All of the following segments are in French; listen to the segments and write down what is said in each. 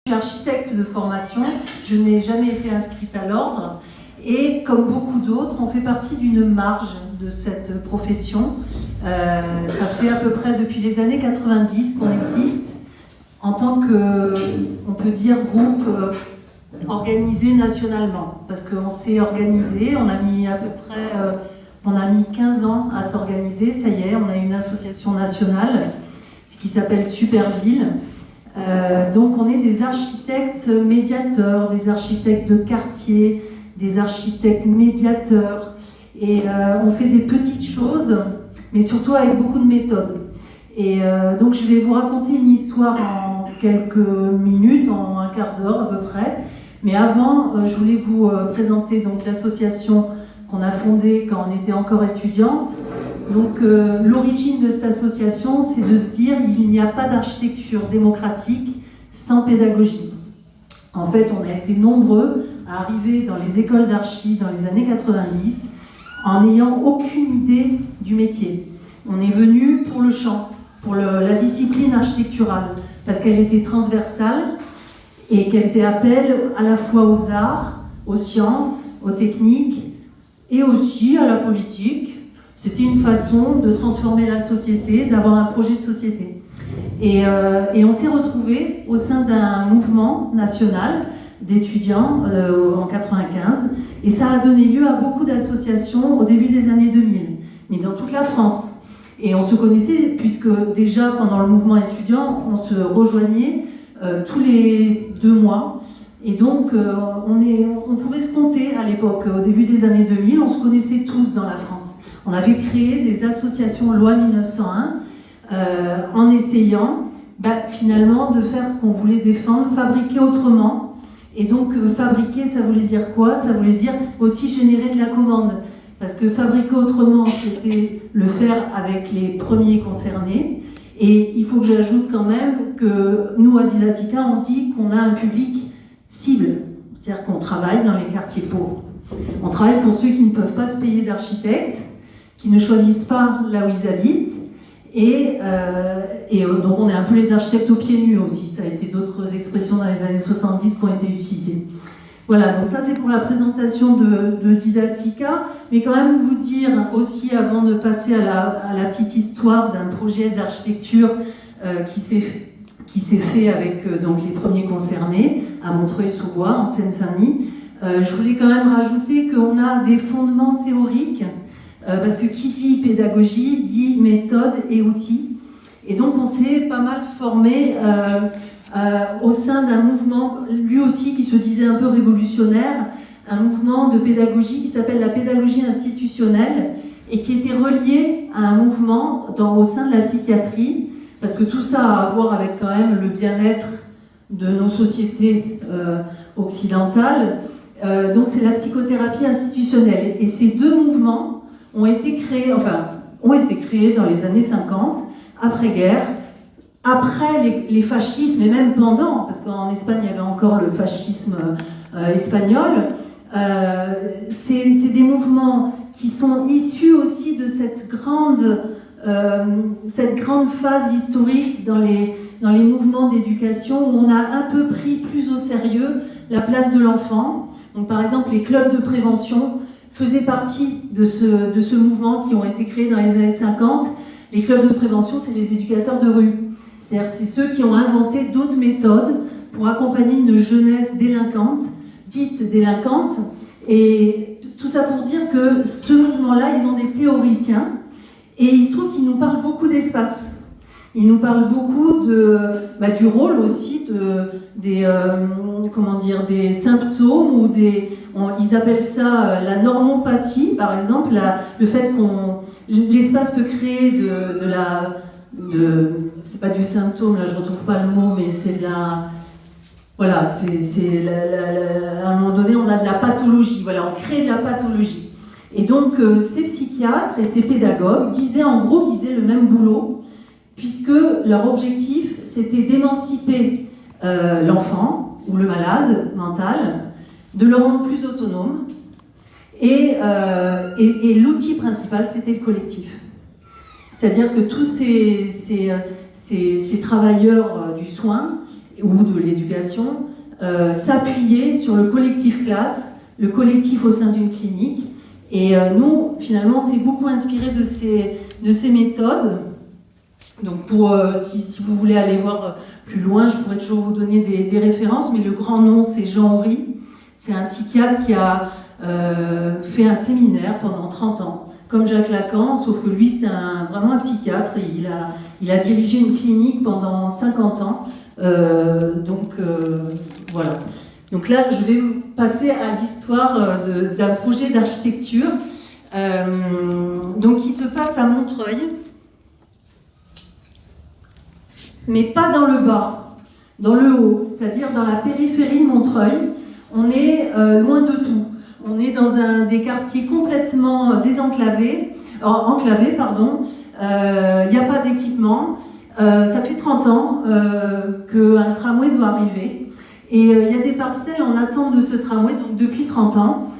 Je suis architecte de formation, je n'ai jamais été inscrite à l'ordre et comme beaucoup d'autres, on fait partie d'une marge de cette profession. Ça fait à peu près depuis les années 90 qu'on existe en tant que, on peut dire, groupe organisé nationalement. Parce qu'on s'est organisé, on a mis à peu près, on a mis 15 ans à s'organiser, ça y est, on a une association nationale qui s'appelle Superville. Donc on est des architectes médiateurs, des architectes de quartier, des architectes médiateurs et on fait des petites choses mais surtout avec beaucoup de méthodes. Et donc je vais vous raconter une histoire en quelques minutes, en un quart d'heure à peu près, mais avant je voulais vous présenter donc l'association qu'on a fondée quand on était encore étudiante. Donc l'origine de cette association, c'est de se dire qu'il n'y a pas d'architecture démocratique sans pédagogie. En fait, on a été nombreux à arriver dans les écoles d'archi dans les années 90 en n'ayant aucune idée du métier. On est venu pour le champ, pour la discipline architecturale, parce qu'elle était transversale et qu'elle faisait appel à la fois aux arts, aux sciences, aux techniques et aussi à la politique. C'était une façon de transformer la société, d'avoir un projet de société. Et on s'est retrouvés au sein d'un mouvement national d'étudiants en 95, et ça a donné lieu à beaucoup d'associations au début des années 2000, mais dans toute la France. Et on se connaissait, puisque déjà pendant le mouvement étudiant, on se rejoignait tous les 2 mois. Et donc, on pouvait se compter à l'époque, au début des années 2000, on se connaissait tous dans la France. On avait créé des associations loi 1901 en essayant finalement de faire ce qu'on voulait défendre, fabriquer autrement. Et donc fabriquer, ça voulait dire quoi? Ça voulait dire aussi générer de la commande. Parce que fabriquer autrement, c'était le faire avec les premiers concernés. Et il faut que j'ajoute quand même que nous, à Didactica, on dit qu'on a un public cible. C'est-à-dire qu'on travaille dans les quartiers pauvres. On travaille pour ceux qui ne peuvent pas se payer d'architecte, qui ne choisissent pas là où ils habitent, et donc on est un peu les architectes aux pieds nus aussi, ça a été d'autres expressions dans les années 70 qui ont été utilisées. Voilà, donc ça c'est pour la présentation de Didactica, mais quand même vous dire aussi, avant de passer à la petite histoire d'un projet d'architecture qui s'est fait avec donc les premiers concernés, à Montreuil-sous-Bois, en Seine-Saint-Denis, je voulais quand même rajouter qu'on a des fondements théoriques, parce que qui dit pédagogie dit méthode et outils. Et donc on s'est pas mal formé au sein d'un mouvement, lui aussi qui se disait un peu révolutionnaire, un mouvement de pédagogie qui s'appelle la pédagogie institutionnelle et qui était relié à un mouvement au sein de la psychiatrie, parce que tout ça a à voir avec quand même le bien-être de nos sociétés occidentales. Donc c'est la psychothérapie institutionnelle. Et ces deux mouvements ont été créés dans les années 50, après-guerre, après les fascismes et même pendant, parce qu'en Espagne il y avait encore le fascisme espagnol. C'est des mouvements qui sont issus aussi de cette grande phase historique dans les mouvements d'éducation où on a un peu pris plus au sérieux la place de l'enfant. Donc par exemple les clubs de prévention faisaient partie de ce mouvement qui ont été créés dans les années 50. Les clubs de prévention, c'est les éducateurs de rue. C'est-à-dire c'est ceux qui ont inventé d'autres méthodes pour accompagner une jeunesse délinquante, dite délinquante. Et tout ça pour dire que ce mouvement-là, ils ont des théoriciens et il se trouve qu'ils nous parlent beaucoup d'espace. Ils nous parlent beaucoup du rôle aussi des symptômes ou ils appellent ça la normopathie, par exemple, le fait l'espace peut créer c'est pas du symptôme, là je retrouve pas le mot, mais c'est voilà, à un moment donné on a de la pathologie, voilà, on crée de la pathologie. Et donc ces psychiatres et ces pédagogues disaient en gros qu'ils faisaient le même boulot, puisque leur objectif c'était d'émanciper l'enfant ou le malade mental, de le rendre plus autonome, et l'outil principal c'était le collectif. C'est-à-dire que tous ces travailleurs du soin, ou de l'éducation, s'appuyer sur le collectif classe, le collectif au sein d'une clinique. Et nous, finalement, on s'est beaucoup inspiré de ces méthodes. Donc, si vous voulez aller voir plus loin, je pourrais toujours vous donner des références, mais le grand nom, c'est Jean Houry. C'est un psychiatre qui a fait un séminaire pendant 30 ans, comme Jacques Lacan, sauf que lui, c'était vraiment un psychiatre. Et il a dirigé une clinique pendant 50 ans. Voilà. Donc là, je vais vous passer à l'histoire d'un projet d'architecture qui se passe à Montreuil, mais pas dans le bas, dans le haut, c'est-à-dire dans la périphérie de Montreuil. On est loin de tout. On est dans des quartiers complètement désenclavés, enclavés, pardon. Il n'y a pas d'équipement. Ça fait 30 ans qu'un tramway doit arriver. Et il y a des parcelles en attente de ce tramway, donc depuis 30 ans,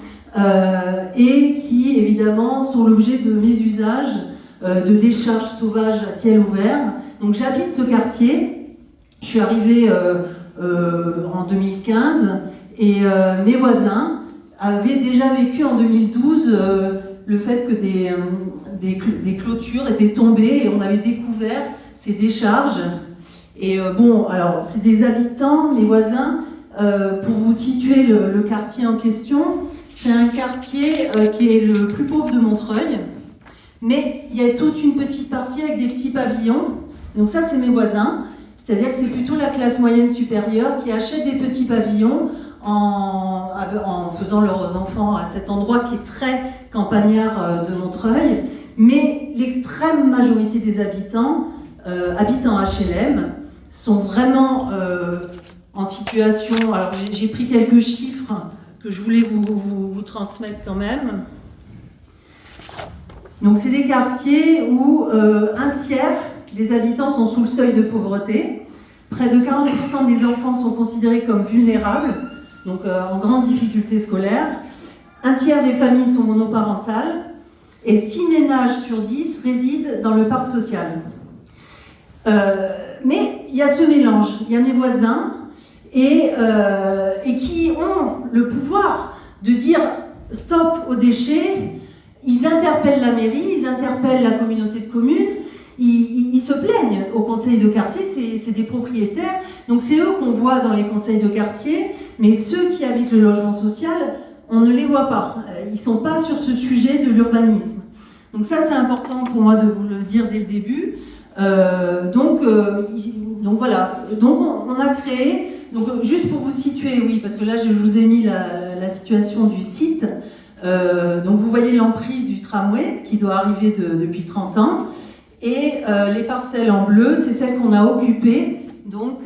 et qui, évidemment, sont l'objet de mésusages, de décharges sauvages à ciel ouvert. Donc j'habite ce quartier. Je suis arrivée en 2015, et mes voisins avaient déjà vécu en 2012 le fait que des clôtures étaient tombées, et on avait découvert ces décharges. Et alors c'est des habitants, mes voisins, pour vous situer le quartier en question, c'est un quartier qui est le plus pauvre de Montreuil, mais il y a toute une petite partie avec des petits pavillons. Donc ça, c'est mes voisins, c'est-à-dire que c'est plutôt la classe moyenne supérieure qui achète des petits pavillons en faisant leurs enfants à cet endroit qui est très campagnard de Montreuil, mais l'extrême majorité des habitants habitent en HLM, sont vraiment en situation... Alors j'ai pris quelques chiffres que je voulais vous transmettre quand même. Donc c'est des quartiers où un tiers des habitants sont sous le seuil de pauvreté, près de 40% des enfants sont considérés comme vulnérables, donc en grande difficulté scolaire, un tiers des familles sont monoparentales, et 6 ménages sur 10 résident dans le parc social. Mais il y a ce mélange, il y a mes voisins et qui ont le pouvoir de dire stop aux déchets. Ils interpellent la mairie, ils interpellent la communauté de communes, ils se plaignent au conseil de quartier, c'est des propriétaires, donc c'est eux qu'on voit dans les conseils de quartier, mais ceux qui habitent le logement social, on ne les voit pas, ils ne sont pas sur ce sujet de l'urbanisme. Donc ça, c'est important pour moi de vous le dire dès le début. Donc voilà, donc on a créé, donc juste pour vous situer, oui, parce que là je vous ai mis la situation du site, donc vous voyez l'emprise du tramway qui doit arriver depuis 30 ans, et les parcelles en bleu, c'est celles qu'on a occupées, donc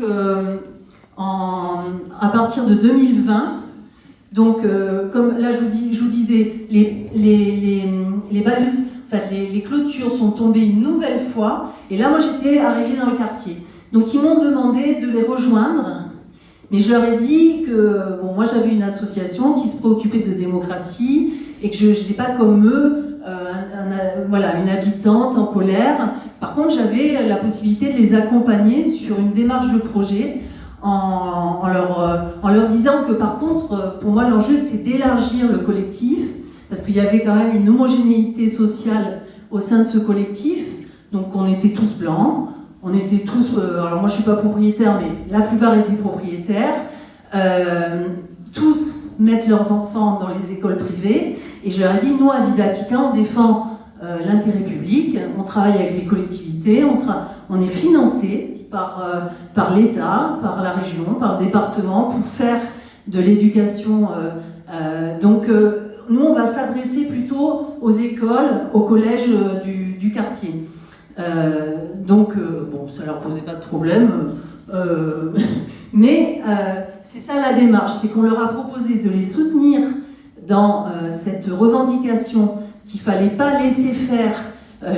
à partir de 2020, donc comme là je vous disais, les balus, en fait, les clôtures sont tombées une nouvelle fois, et là, moi, j'étais arrivée dans le quartier. Donc, ils m'ont demandé de les rejoindre, mais je leur ai dit que, moi, j'avais une association qui se préoccupait de démocratie, et que je n'étais pas comme eux, une habitante en colère. Par contre, j'avais la possibilité de les accompagner sur une démarche de projet, en leur disant que, par contre, pour moi, l'enjeu, c'était d'élargir le collectif, parce qu'il y avait quand même une homogénéité sociale au sein de ce collectif. Donc on était tous blancs, on était tous... alors moi je ne suis pas propriétaire, mais la plupart étaient propriétaires. Tous mettent leurs enfants dans les écoles privées. Et je leur ai dit, nous à Didactica, on défend l'intérêt public, on travaille avec les collectivités, on est financé par l'État, par la région, par le département pour faire de l'éducation. Nous, on va s'adresser plutôt aux écoles, aux collèges du quartier. Ça ne leur posait pas de problème. Mais c'est ça la démarche, c'est qu'on leur a proposé de les soutenir dans cette revendication qu'il ne fallait pas laisser faire,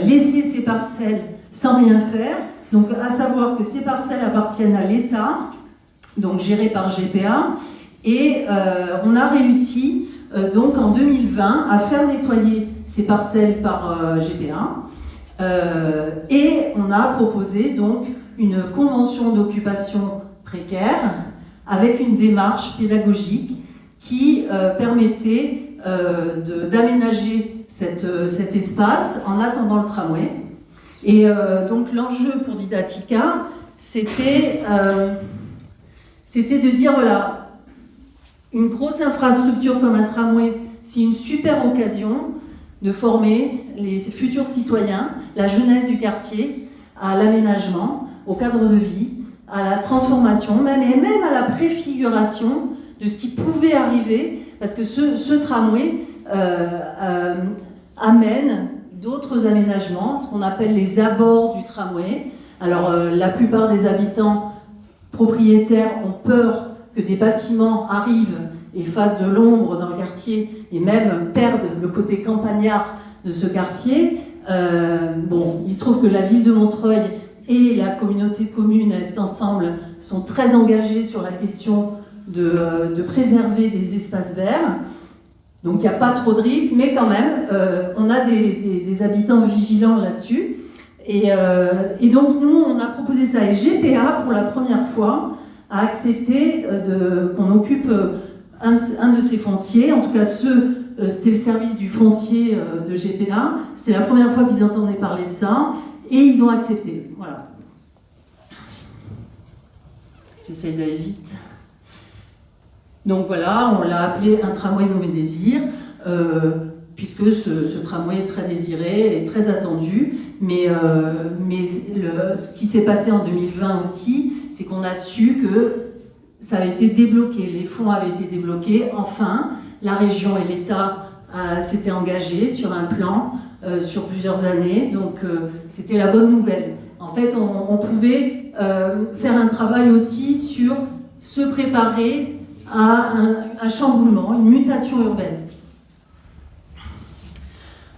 laisser ces parcelles sans rien faire. Donc, à savoir que ces parcelles appartiennent à l'État, donc gérées par GPA, et on a réussi donc en 2020 à faire nettoyer ces parcelles par GPA et on a proposé donc une convention d'occupation précaires, avec une démarche pédagogique qui permettait d'aménager cet espace en attendant le tramway. Et donc l'enjeu pour Didactica, c'était de dire, voilà, une grosse infrastructure comme un tramway, c'est une super occasion de former les futurs citoyens, la jeunesse du quartier, à l'aménagement, au cadre de vie, à la transformation, et même à la préfiguration de ce qui pouvait arriver, parce que ce tramway amène d'autres aménagements, ce qu'on appelle les abords du tramway. Alors la plupart des habitants propriétaires ont peur que des bâtiments arrivent et fassent de l'ombre dans le quartier et même perdent le côté campagnard de ce quartier. Bon, il se trouve que la ville de Montreuil et la communauté de communes Est Ensemble sont très engagés sur la question de préserver des espaces verts. Donc il n'y a pas trop de risques, mais quand même, on a des habitants vigilants là-dessus. Et donc nous, on a proposé ça. Et GPA, pour la première fois, a accepté qu'on occupe un de ces fonciers. En tout cas, c'était le service du foncier de GPA. C'était la première fois qu'ils entendaient parler de ça. Et ils ont accepté. Voilà. J'essaie d'aller vite. Donc voilà, on l'a appelé un tramway nommé Désir, puisque ce tramway est très désiré et très attendu. Mais ce qui s'est passé en 2020 aussi, c'est qu'on a su que ça avait été débloqué, les fonds avaient été débloqués. Enfin, la région et l'État s'étaient engagés sur un plan sur plusieurs années, donc c'était la bonne nouvelle. En fait, on pouvait faire un travail aussi sur se préparer à un chamboulement, une mutation urbaine.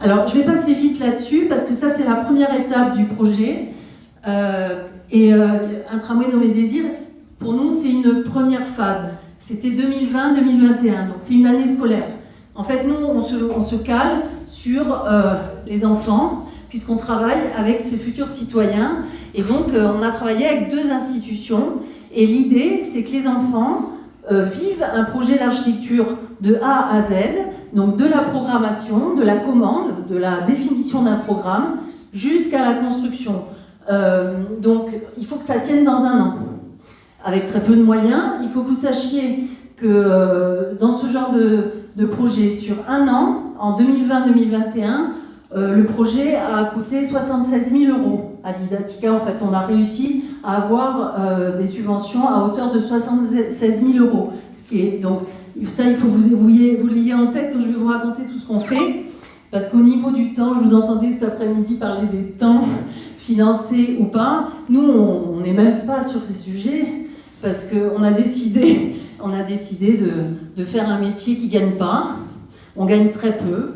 Alors, je vais passer vite là-dessus, parce que ça, c'est la première étape du projet. Un tramway nommé Désir, pour nous, c'est une première phase. C'était 2020-2021, donc c'est une année scolaire. En fait, nous, on se cale sur les enfants, puisqu'on travaille avec ces futurs citoyens. Et donc, on a travaillé avec 2 institutions. Et l'idée, c'est que les enfants vivent un projet d'architecture de A à Z, donc de la programmation, de la commande, de la définition d'un programme, jusqu'à la construction. Donc, il faut que ça tienne dans un an. Avec très peu de moyens, il faut que vous sachiez que dans ce genre de projet, sur un an, en 2020-2021, le projet a coûté 76 000 € à Didactica. En fait, on a réussi à avoir des subventions à hauteur de 76 000 €. Ce qui est, donc, ça, il faut que vous l'ayez en tête quand je vais vous raconter tout ce qu'on fait. Parce qu'au niveau du temps, je vous entendais cet après-midi parler des temps financés ou pas. Nous, on n'est même pas sur ces sujets parce qu'on a décidé de faire un métier qui ne gagne pas. On gagne très peu.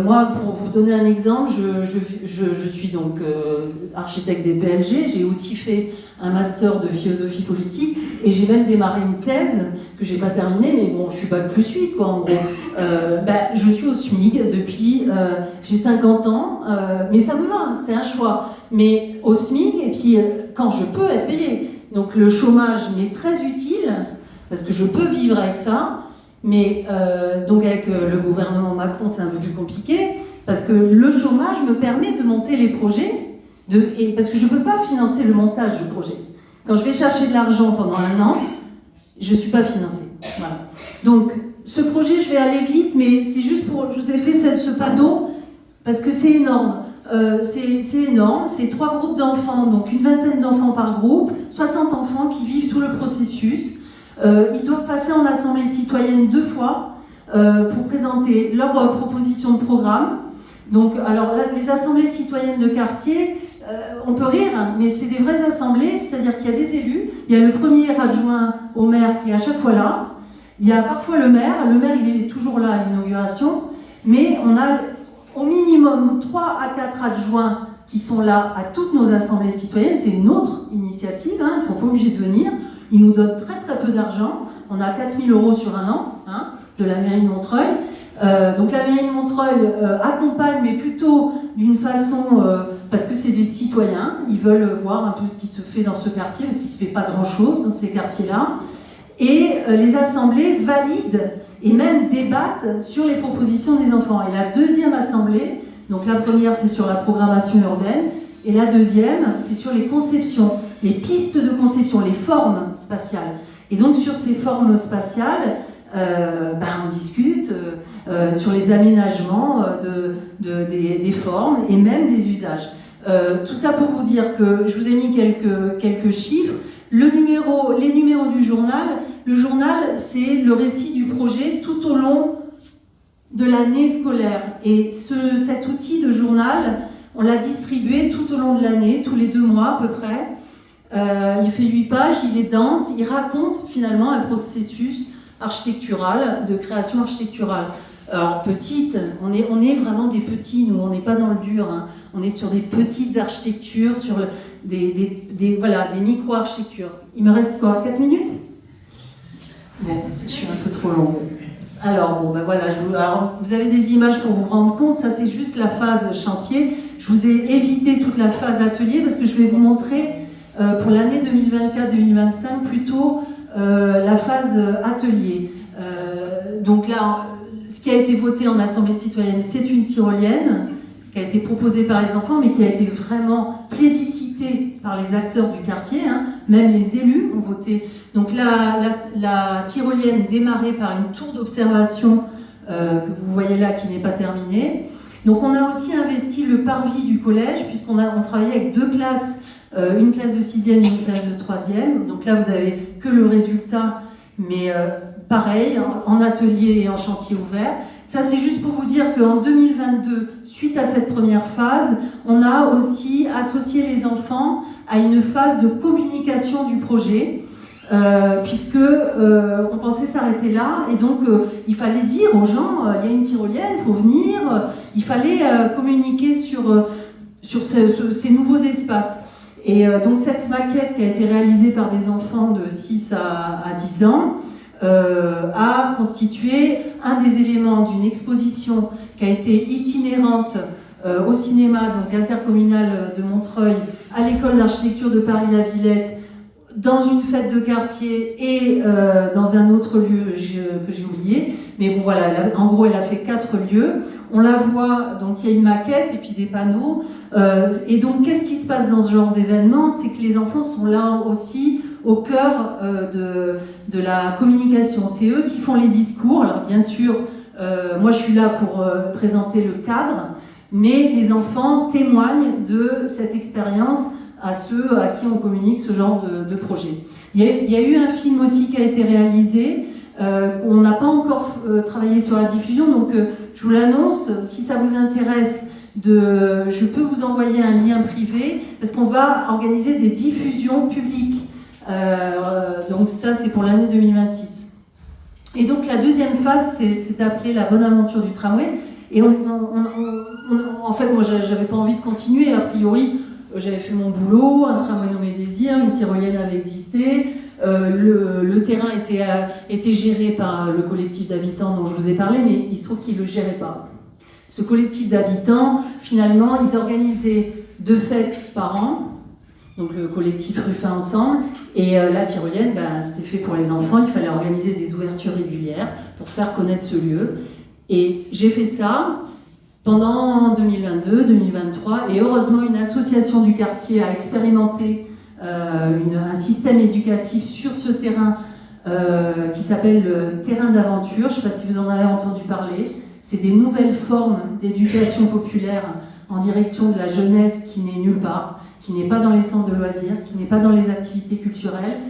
Moi, pour vous donner un exemple, je suis donc architecte des PLG, j'ai aussi fait un master de philosophie politique et j'ai même démarré une thèse que j'ai pas terminée, mais bon, je suis bac plus 8 quoi, en gros. Je suis au SMIC depuis, j'ai 50 ans, mais ça me va, c'est un choix. Mais au SMIC, et puis quand je peux être payée. Donc le chômage m'est très utile, parce que je peux vivre avec ça. Mais donc avec le gouvernement Macron, c'est un peu plus compliqué, parce que le chômage me permet de monter les projets, parce que je ne peux pas financer le montage du projet. Quand je vais chercher de l'argent pendant un an, je ne suis pas financée. Voilà. Donc ce projet, je vais aller vite, mais c'est juste pour... Je vous ai fait ce panneau, parce que c'est énorme. C'est énorme, c'est 3 groupes d'enfants, donc une vingtaine d'enfants par groupe, 60 enfants qui vivent tout le processus. Ils doivent passer en assemblée citoyenne 2 fois pour présenter leur proposition de programme. Donc, alors là, les assemblées citoyennes de quartier, on peut rire, hein, mais c'est des vraies assemblées, c'est-à-dire qu'il y a des élus, il y a le premier adjoint au maire qui est à chaque fois là, il y a parfois le maire il est toujours là à l'inauguration, mais on a au minimum 3 à 4 adjoints qui sont là à toutes nos assemblées citoyennes. C'est une autre initiative, hein, ils ne sont pas obligés de venir. Ils nous donnent très très peu d'argent. On a 4 000 € sur un an, hein, de la mairie de Montreuil. Donc la mairie de Montreuil accompagne, mais plutôt d'une façon, parce que c'est des citoyens, ils veulent voir un peu ce qui se fait dans ce quartier, parce qu'il ne se fait pas grand-chose dans ces quartiers-là. Et les assemblées valident et même débattent sur les propositions des enfants. Et la deuxième assemblée, donc la première c'est sur la programmation urbaine, et la deuxième c'est sur les conceptions, les pistes de conception, les formes spatiales. Et donc sur ces formes spatiales, on discute sur les aménagements des formes et même des usages. Tout ça pour vous dire que je vous ai mis quelques chiffres. Les numéros du journal, le journal c'est le récit du projet tout au long de l'année scolaire. Et cet outil de journal, on l'a distribué tout au long de l'année, tous les 2 mois à peu près. Il fait 8 pages, il est dense, il raconte finalement un processus architectural, de création architecturale. Alors petite, on est vraiment des petits, nous on n'est pas dans le dur, hein. On est sur des petites architectures, sur des micro-architectures. Il me reste quoi, 4 minutes? Bon, je suis un peu trop longue. Alors, alors, vous avez des images pour vous rendre compte, ça c'est juste la phase chantier. Je vous ai évité toute la phase atelier parce que je vais vous montrer pour l'année 2024-2025 plutôt la phase atelier. Donc là, ce qui a été voté en assemblée citoyenne, c'est une tyrolienne qui a été proposée par les enfants, mais qui a été vraiment plébiscitée par les acteurs du quartier, hein. Même les élus ont voté. Donc la tyrolienne démarrait par une tour d'observation que vous voyez là, qui n'est pas terminée. Donc on a aussi investi le parvis du collège, puisqu'on travaillait avec 2 classes, une classe de 6e et une classe de 3e. Donc là, vous avez que le résultat, mais pareil, en atelier et en chantier ouvert. Ça, c'est juste pour vous dire qu'en 2022, suite à cette première phase, on a aussi associé les enfants à une phase de communication du projet, puisque on pensait s'arrêter là, et donc il fallait dire aux gens, il y a une tyrolienne, il faut venir, il fallait communiquer sur ces nouveaux espaces. Et donc cette maquette qui a été réalisée par des enfants de 6 à 10 ans, a constitué un des éléments d'une exposition qui a été itinérante au cinéma, donc intercommunal de Montreuil, à l'école d'architecture de Paris-la-Villette, dans une fête de quartier et dans un autre lieu que j'ai oublié. Mais bon voilà, en gros elle a fait 4 lieux. On la voit, donc il y a une maquette et puis des panneaux. Et donc qu'est-ce qui se passe dans ce genre d'événement? C'est que les enfants sont là aussi au cœur de la communication. C'est eux qui font les discours. Alors bien sûr, moi je suis là pour présenter le cadre, mais les enfants témoignent de cette expérience à ceux à qui on communique ce genre de projet. Il y a eu un film aussi qui a été réalisé, on n'a pas encore travaillé sur la diffusion, donc je vous l'annonce, si ça vous intéresse, je peux vous envoyer un lien privé, parce qu'on va organiser des diffusions publiques. Donc ça, c'est pour l'année 2026. Et donc la deuxième phase, c'est appelé la bonne aventure du tramway. Et en fait, moi, j'avais pas envie de continuer. A priori, j'avais fait mon boulot, un tramway nommé Désir, une tyrolienne avait existé, le terrain était géré par le collectif d'habitants dont je vous ai parlé, mais il se trouve qu'ils ne le géraient pas. Ce collectif d'habitants, finalement, ils organisaient 2 fêtes par an, donc le collectif Ruffin Ensemble, et la tyrolienne, c'était fait pour les enfants, il fallait organiser des ouvertures régulières pour faire connaître ce lieu. Et j'ai fait ça pendant 2022, 2023, et heureusement une association du quartier a expérimenté un système éducatif sur ce terrain qui s'appelle le terrain d'aventure. Je ne sais pas si vous en avez entendu parler. C'est des nouvelles formes d'éducation populaire en direction de la jeunesse qui n'est nulle part, qui n'est pas dans les centres de loisirs, qui n'est pas dans les activités culturelles.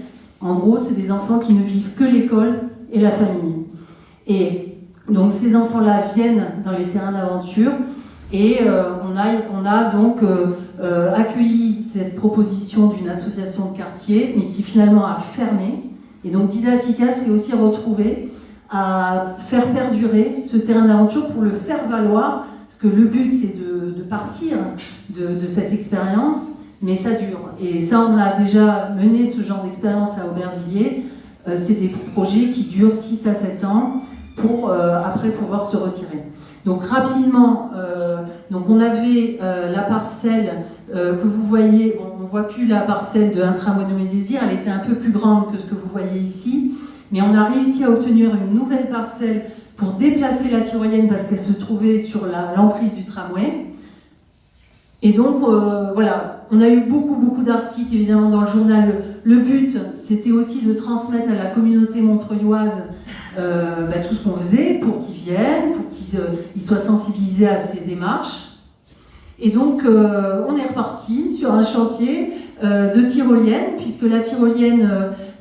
En gros, c'est des enfants qui ne vivent que l'école et la famille. Et donc ces enfants-là viennent dans les terrains d'aventure et on a donc accueilli cette proposition d'une association de quartier, mais qui finalement a fermé. Et donc Didactica s'est aussi retrouvé à faire perdurer ce terrain d'aventure pour le faire valoir, parce que le but c'est de partir de cette expérience, mais ça dure. Et ça, on a déjà mené ce genre d'expérience à Aubervilliers. C'est des projets qui durent 6 à 7 ans pour après pouvoir se retirer. Donc rapidement, donc on avait la parcelle que vous voyez, bon, on ne voit plus la parcelle de Intramonomé-Désir, elle était un peu plus grande que ce que vous voyez ici, mais on a réussi à obtenir une nouvelle parcelle pour déplacer la tyrolienne parce qu'elle se trouvait sur l'emprise du tramway. Et donc, voilà, on a eu beaucoup d'articles évidemment dans le journal. Le but, c'était aussi de transmettre à la communauté montreuilloise tout ce qu'on faisait pour qu'ils viennent, pour qu'ils soient sensibilisés à ces démarches. Et donc, on est reparti sur un chantier de tyrolienne, puisque la tyrolienne,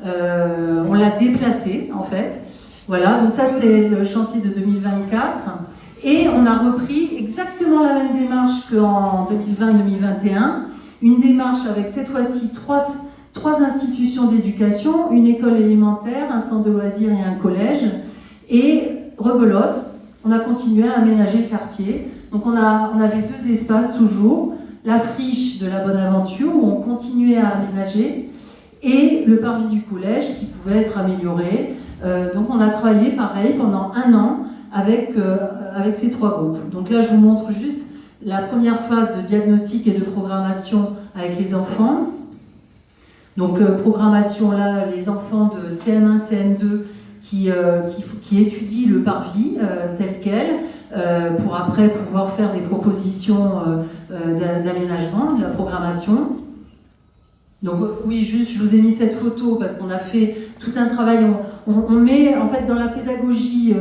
on l'a déplacée en fait. Voilà, donc ça c'était le chantier de 2024. Et on a repris exactement la même démarche qu'en 2020-2021, une démarche avec cette fois-ci trois institutions d'éducation, une école élémentaire, un centre de loisirs et un collège, et rebelote, on a continué à aménager le quartier. Donc on avait deux espaces toujours, la friche de la Bonaventure où on continuait à aménager, et le parvis du collège qui pouvait être amélioré. Donc on a travaillé pareil pendant 1 an avec ces 3 groupes. Donc là je vous montre juste la première phase de diagnostic et de programmation avec les enfants. Donc programmation là, les enfants de CM1, CM2 qui étudient le parvis tel quel, pour après pouvoir faire des propositions d'aménagement, de la programmation. Donc oui, juste je vous ai mis cette photo parce qu'on a fait tout un travail, on met en fait dans la pédagogie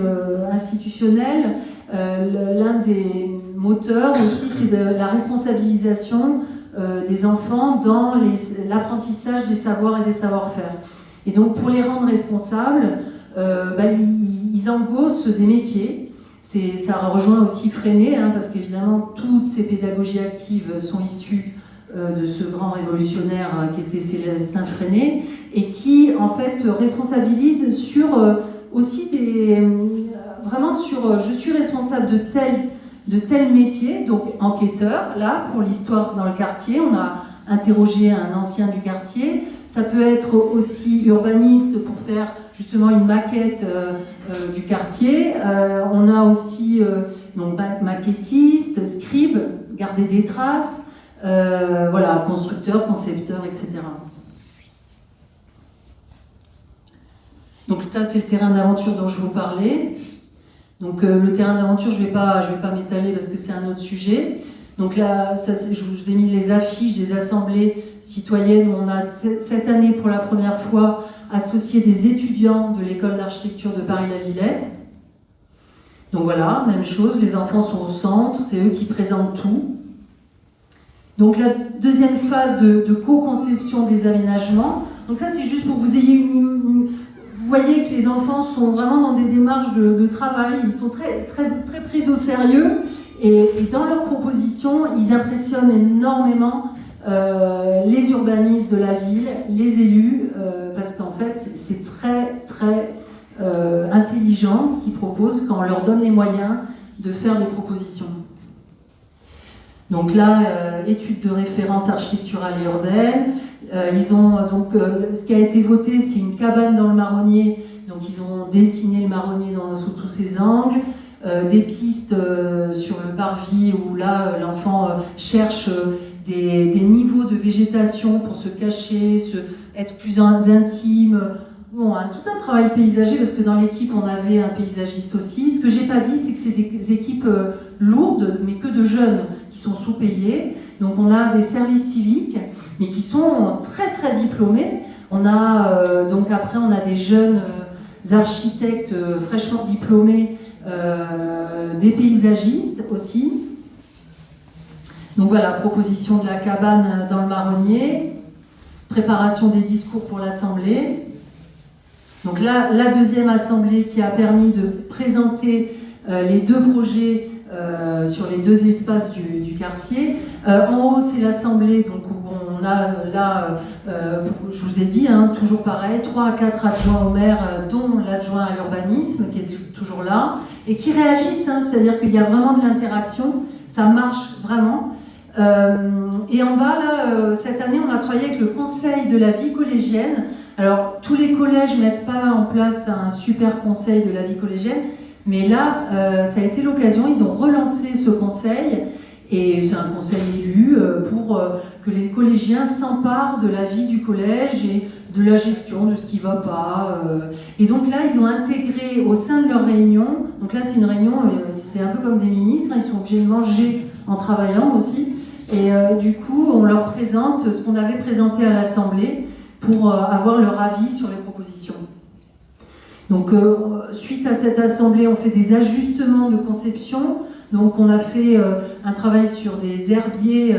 institutionnelle, l'un des moteurs aussi c'est de la responsabilisation des enfants dans l'apprentissage des savoirs et des savoir-faire. Et donc pour les rendre responsables, ils engossent des métiers. Ça rejoint aussi Freinet, parce qu'évidemment toutes ces pédagogies actives sont issues de ce grand révolutionnaire qui était Célestin Freinet, et qui en fait responsabilise sur aussi vraiment sur je suis responsable de tel métier, donc enquêteur, là pour l'histoire dans le quartier, on a interrogé un ancien du quartier, ça peut être aussi urbaniste pour faire justement une maquette du quartier, on a aussi donc maquettiste, scribe, garder des traces, voilà, constructeur, concepteur, etc. Donc ça c'est le terrain d'aventure dont je vous parlais. Donc le terrain d'aventure, je vais pas m'étaler parce que c'est un autre sujet. Donc là, je vous ai mis les affiches des assemblées citoyennes où on a cette année pour la première fois associé des étudiants de l'école d'architecture de Paris-la-Villette. Donc voilà, même chose, les enfants sont au centre, c'est eux qui présentent tout. Donc la deuxième phase de co-conception des aménagements. Donc ça c'est juste pour que vous ayez vous voyez que les enfants sont vraiment dans des démarches de travail, ils sont très pris au sérieux et dans leurs propositions, ils impressionnent énormément les urbanistes de la ville, les élus, parce qu'en fait c'est très intelligent ce qu'ils proposent quand on leur donne les moyens de faire des propositions. Donc là, étude de référence architecturale et urbaine. Ils ont donc ce qui a été voté, c'est une cabane dans le marronnier. Donc ils ont dessiné le marronnier sous tous ses angles. Des pistes sur le parvis où là l'enfant cherche des niveaux de végétation pour se cacher, être plus intime. Bon, tout un travail paysager parce que dans l'équipe on avait un paysagiste aussi. Ce que j'ai pas dit, c'est que c'est des équipes lourdes, mais que de jeunes qui sont sous-payés. Donc on a des services civiques, mais qui sont très diplômés. On a donc après on a des jeunes architectes fraîchement diplômés, des paysagistes aussi. Donc voilà, proposition de la cabane dans le marronnier, préparation des discours pour l'assemblée. Donc là, la deuxième assemblée qui a permis de présenter les 2 projets sur les 2 espaces du quartier. En haut, c'est l'assemblée, donc où on a là, je vous ai dit, toujours pareil, 3 à 4 adjoints au maire, dont l'adjoint à l'urbanisme, qui est toujours là, et qui réagissent, c'est-à-dire qu'il y a vraiment de l'interaction, ça marche vraiment. Et en bas, là, cette année, on a travaillé avec le conseil de la vie collégienne. Alors, tous les collèges ne mettent pas en place un super conseil de la vie collégienne. Mais là, ça a été l'occasion, ils ont relancé ce conseil, et c'est un conseil élu pour que les collégiens s'emparent de la vie du collège et de la gestion de ce qui ne va pas. Et donc là, ils ont intégré au sein de leur réunion, donc là c'est une réunion, c'est un peu comme des ministres, ils sont obligés de manger en travaillant aussi, et du coup on leur présente ce qu'on avait présenté à l'Assemblée pour avoir leur avis sur les propositions. Donc suite à cette assemblée, on fait des ajustements de conception. Donc on a fait un travail sur des herbiers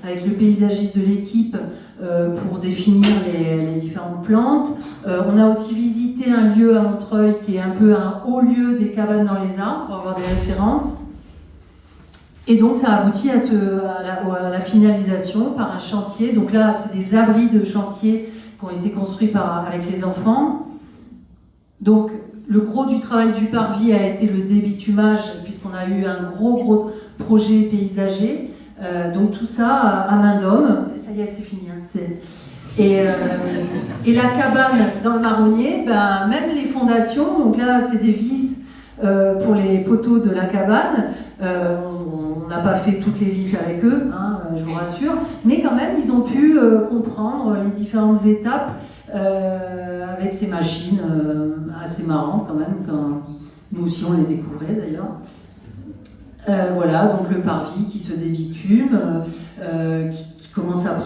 avec le paysagiste de l'équipe pour définir les différentes plantes. On a aussi visité un lieu à Montreuil qui est un peu un haut lieu des cabanes dans les arbres pour avoir des références. Et donc ça aboutit à la finalisation par un chantier. Donc là, c'est des abris de chantier qui ont été construits avec les enfants. Donc, le gros du travail du parvis a été le débitumage, puisqu'on a eu un gros projet paysager. Donc tout ça à main d'homme. Ça y est, c'est fini. Hein, et la cabane dans le marronnier, ben, même les fondations, donc là c'est des vis pour les poteaux de la cabane. On n'a pas fait toutes les vis avec eux, hein, je vous rassure, mais quand même ils ont pu comprendre les différentes étapes avec ces machines assez marrantes quand même, quand nous aussi on les découvrait d'ailleurs. Voilà, donc le parvis qui se débitume, qui commence à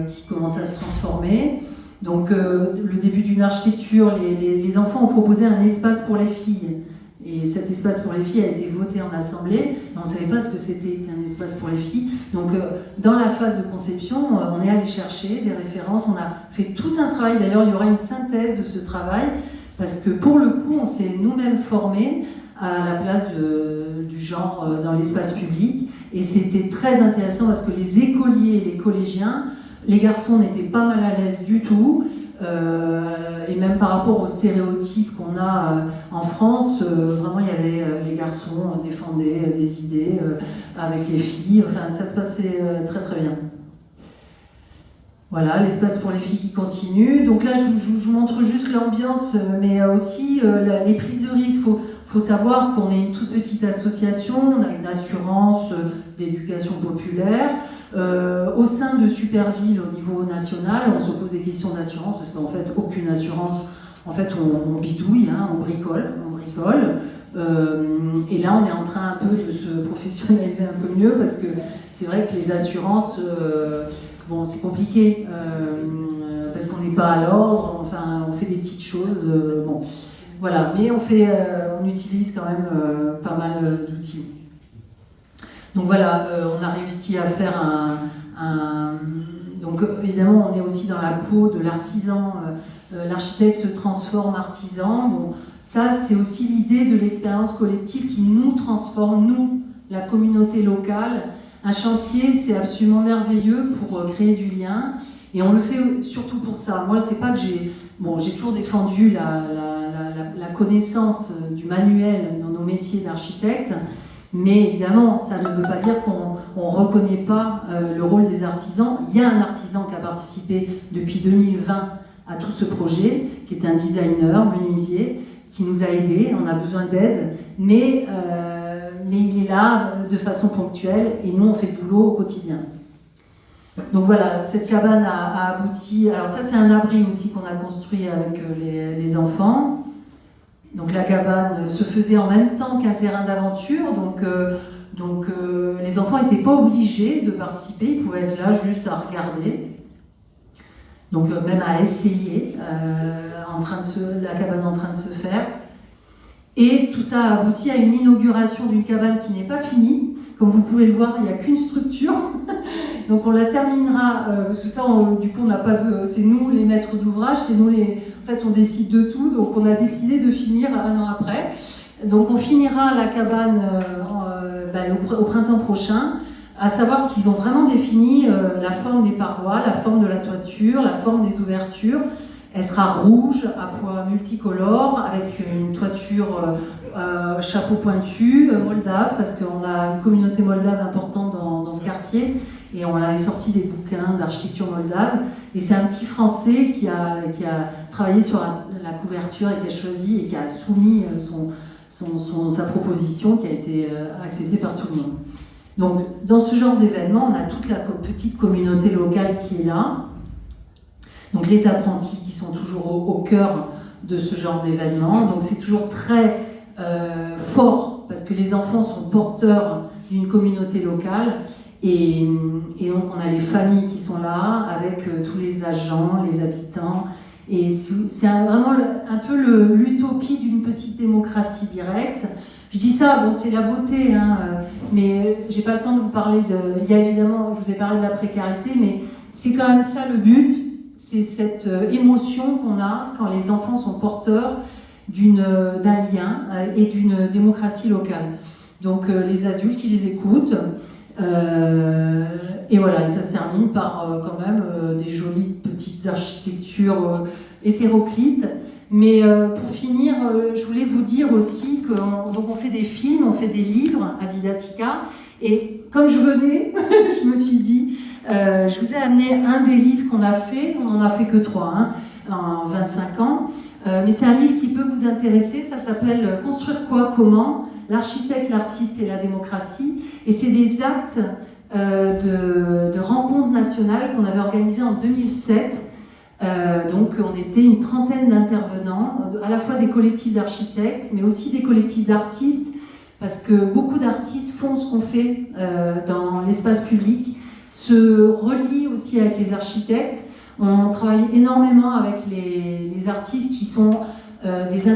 qui commence à se transformer. Donc le début d'une architecture, les enfants ont proposé un espace pour les filles. Et cet espace pour les filles a été voté en assemblée, mais on ne savait pas ce que c'était qu'un espace pour les filles. Donc dans la phase de conception, on est allé chercher des références, on a fait tout un travail, d'ailleurs il y aura une synthèse de ce travail, parce que pour le coup on s'est nous-mêmes formés à la place du genre dans l'espace public, et c'était très intéressant parce que les écoliers et les collégiens, les garçons n'étaient pas mal à l'aise du tout, et même par rapport aux stéréotypes qu'on a en France, vraiment il y avait les garçons défendaient des idées avec les filles, enfin ça se passait très très bien. Voilà, l'espace pour les filles qui continue. Donc là je vous montre juste l'ambiance, mais aussi les prises de risque. Faut savoir qu'on est une toute petite association, on a une assurance d'éducation populaire. Au sein de Superville, au niveau national, on se pose des questions d'assurance, parce qu'en fait, aucune assurance, en fait, on bidouille, hein, on bricole. Et là, on est en train un peu de se professionnaliser un peu mieux, parce que c'est vrai que les assurances, bon, c'est compliqué, parce qu'on n'est pas à l'ordre, enfin, on fait des petites choses, bon, voilà, mais on utilise quand même pas mal d'outils. Donc voilà, on a réussi à faire donc évidemment, on est aussi dans la peau de l'artisan. L'architecte se transforme artisan. Bon, ça, c'est aussi l'idée de l'expérience collective qui nous transforme, nous, la communauté locale. Un chantier, c'est absolument merveilleux pour créer du lien. Et on le fait surtout pour ça. Moi, c'est pas que j'ai toujours défendu la connaissance du manuel dans nos métiers d'architecte. Mais évidemment, ça ne veut pas dire qu'on ne reconnaît pas le rôle des artisans. Il y a un artisan qui a participé depuis 2020 à tout ce projet, qui est un designer, menuisier, qui nous a aidés. On a besoin d'aide, mais il est là de façon ponctuelle et nous, on fait le boulot au quotidien. Donc voilà, cette cabane a abouti. Alors ça, c'est un abri aussi qu'on a construit avec les enfants. Donc la cabane se faisait en même temps qu'un terrain d'aventure, donc les enfants n'étaient pas obligés de participer, ils pouvaient être là juste à regarder, donc même à essayer, la cabane en train de se faire. Et tout ça a abouti à une inauguration d'une cabane qui n'est pas finie. Comme vous pouvez le voir, il n'y a qu'une structure. Donc on la terminera, parce que ça, du coup, on n'a pas de... C'est nous les maîtres d'ouvrage, c'est nous les... En fait, on décide de tout, donc on a décidé de finir un an après. Donc on finira la cabane au printemps prochain, à savoir qu'ils ont vraiment défini la forme des parois, la forme de la toiture, la forme des ouvertures. Elle sera rouge, à pois multicolores, avec une toiture chapeau pointu, moldave, parce qu'on a une communauté moldave importante dans ce quartier, et on avait sorti des bouquins d'architecture moldave, et c'est un petit Français qui a travaillé sur la couverture et qui a choisi et qui a soumis sa proposition qui a été acceptée par tout le monde. Donc, dans ce genre d'événement, on a toute la petite communauté locale qui est là. Donc, les apprentis qui sont toujours au cœur de ce genre d'événement. Donc, c'est toujours très fort parce que les enfants sont porteurs d'une communauté locale. Et donc, on a les familles qui sont là avec tous les agents, les habitants. Et c'est vraiment un peu l'utopie d'une petite démocratie directe. Je dis ça, bon, c'est la beauté, hein, mais j'ai pas le temps de vous parler de... Il y a évidemment, je vous ai parlé de la précarité, mais c'est quand même ça le but, c'est cette émotion qu'on a quand les enfants sont porteurs d'un lien et d'une démocratie locale. Donc les adultes qui les écoutent, et voilà, et ça se termine par quand même des jolies petites architectures hétéroclites. Mais pour finir, je voulais vous dire aussi qu'on fait des films, on fait des livres à Didatica. Et comme je venais, je me suis dit, je vous ai amené un des livres qu'on a fait. On n'en a fait que 3, hein, en 25 ans. Mais c'est un livre qui peut vous intéresser. Ça s'appelle « Construire quoi, comment ? L'architecte, l'artiste et la démocratie ». Et c'est des actes de rencontres nationales qu'on avait organisées en 2007. Donc on était une trentaine d'intervenants, à la fois des collectifs d'architectes, mais aussi des collectifs d'artistes, parce que beaucoup d'artistes font ce qu'on fait dans l'espace public, se relient aussi avec les architectes. On travaille énormément avec les artistes qui font des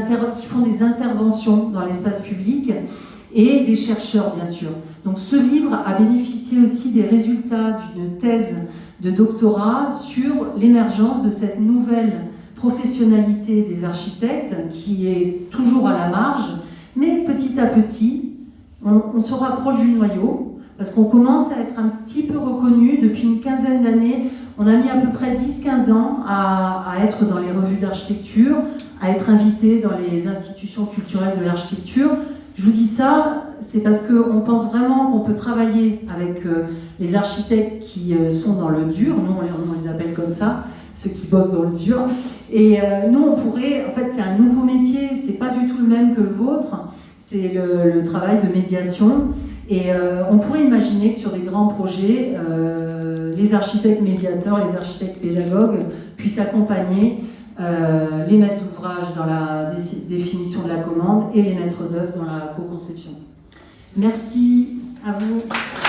interventions dans l'espace public, et des chercheurs, bien sûr. Donc ce livre a bénéficié aussi des résultats d'une thèse de doctorat sur l'émergence de cette nouvelle professionnalité des architectes qui est toujours à la marge, mais petit à petit, on se rapproche du noyau parce qu'on commence à être un petit peu reconnu depuis une quinzaine d'années. On a mis à peu près 10-15 ans à être dans les revues d'architecture, à être invité dans les institutions culturelles de l'architecture. Je vous dis ça, c'est parce qu'on pense vraiment qu'on peut travailler avec les architectes qui sont dans le dur. Nous, on les appelle comme ça, ceux qui bossent dans le dur. Et nous, on pourrait... En fait, c'est un nouveau métier, c'est pas du tout le même que le vôtre. C'est le travail de médiation. Et on pourrait imaginer que sur des grands projets, les architectes médiateurs, les architectes pédagogues puissent accompagner les maîtres d'ouvrage dans la définition de la commande et les maîtres d'œuvre dans la co-conception. Merci à vous.